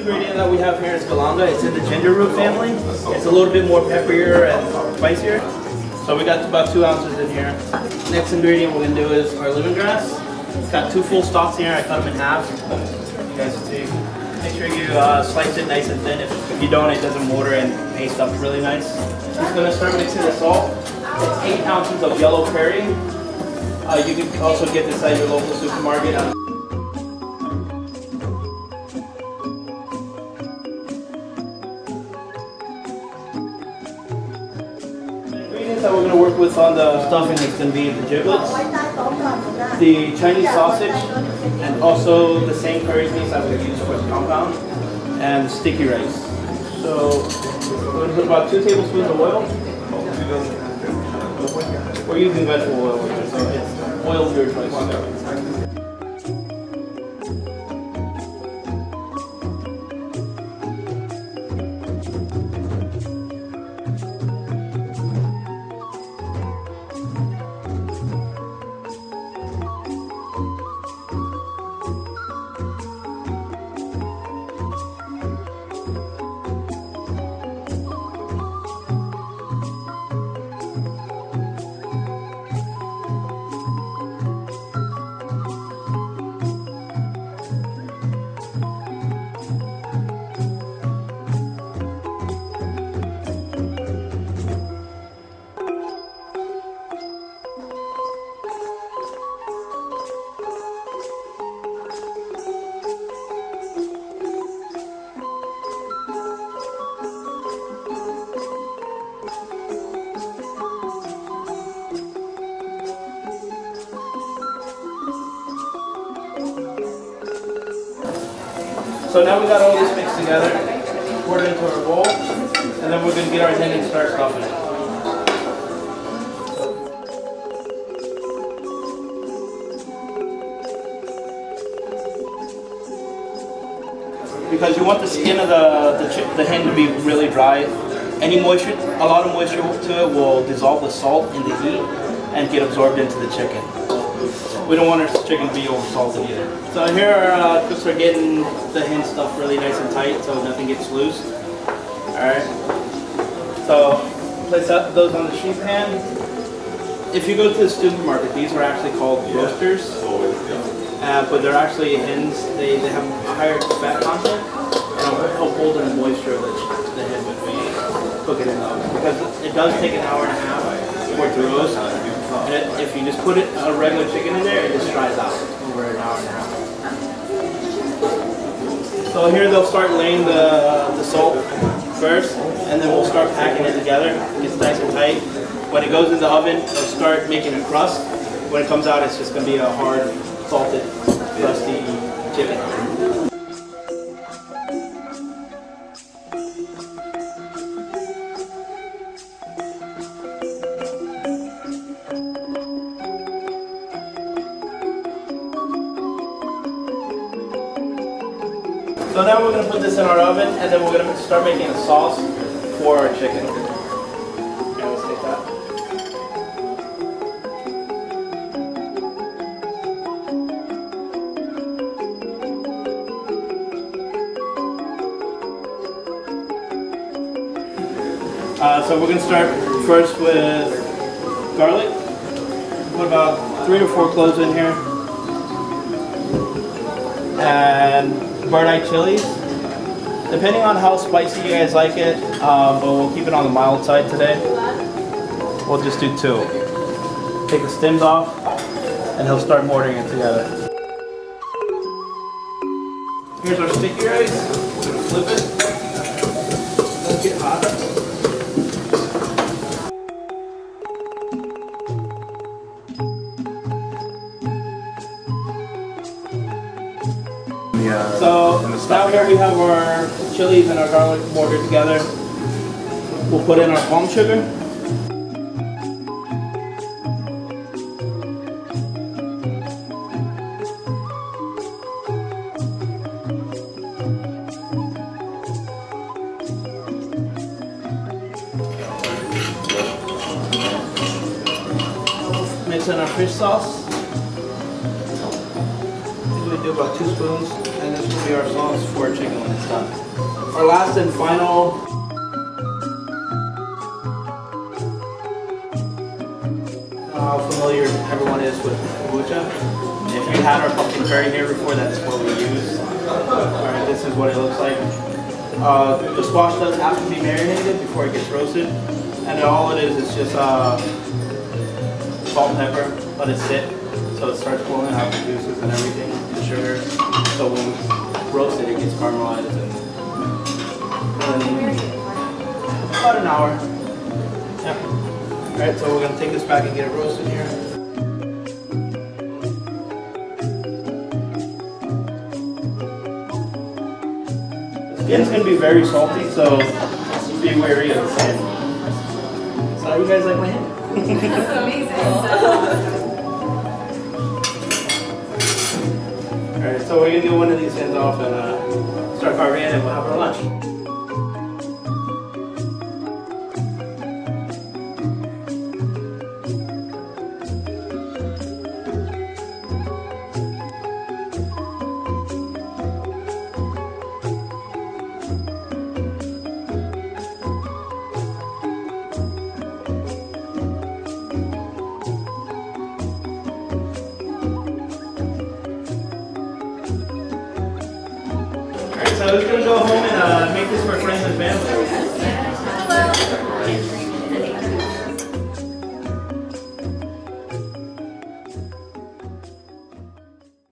ingredient that we have here is galanga. It's in the ginger root family. It's a little bit more peppier and spicier. So we got about 2 ounces in here. Next ingredient we're gonna do is our lemongrass. It's got 2 full stalks here. I cut them in half. You guys can see. Make sure you slice it nice and thin. If you don't, it doesn't mortar and paste up really nice. Just gonna start mixing the salt. It's 8 ounces of yellow curry. You can also get this at your local supermarket. That we're going to work with on the stuffing is going to be the giblets, the Chinese sausage, and also the same curry piece that we use for the compound, and sticky rice. So we're going to put about 2 tablespoons of oil. We're using vegetable oil here, so it's oil of your choice. So now we got all this mixed together, pour it into our bowl, and then we're going to get our hen and start stuffing it. Because you want the skin of the hen to be really dry. Any moisture, a lot of moisture to it will dissolve the salt in the heat and get absorbed into the chicken. We don't want our chicken to be over salted either. So here our cooks are getting the hen stuffed really nice and tight so nothing gets loose. Alright. So place those on the sheet pan. If you go to the supermarket, these are actually called roasters. But they're actually hens. They have a higher fat content and it'll hold in the moisture of the hen when we cook it in the oven. Because it does take an hour and a half for it to roast. And if you just put a regular chicken in there, it just dries out over an hour and a half. So here they'll start laying the salt first, and then we'll start packing it together. It gets nice and tight. When it goes in the oven, it'll start making a crust. When it comes out, it's just going to be a hard, salted, crusty chicken. So now we're going to put this in our oven, and then we're going to start making a sauce for our chicken. And let's take that. So we're going to start first with garlic. Put about 3 or 4 cloves in here. And burnt-eye chilies. Depending on how spicy you guys like it, but we'll keep it on the mild side today. We'll just do 2. Take the stems off, and he'll start mortaring it together. Here's our sticky rice. We're gonna flip it. Don't get hot. So now here we have our chilies and our garlic mortared together. We'll put in our palm sugar. Mix in our fish sauce. We do about 2 spoons, and this be our sauce for chicken when it's done. Our last and final how familiar everyone is with kombucha. If you had our pumpkin curry here before, that's what we use. Alright, this is what it looks like. The squash does have to be marinated before it gets roasted. And all it is just salt and pepper, let it sit so it starts pulling out the juices and everything, and sugar. So when we roast it, it gets caramelized. And about an hour. Yeah. Alright, so we're going to take this back and get it roasted here. The skin's going to be very salty, so be wary of the skin. So how you guys like my hand? That's amazing. Alright, so we're going to get one of these hands off and start carving it and we'll have our lunch. So I was going to go home and make this for friends and family.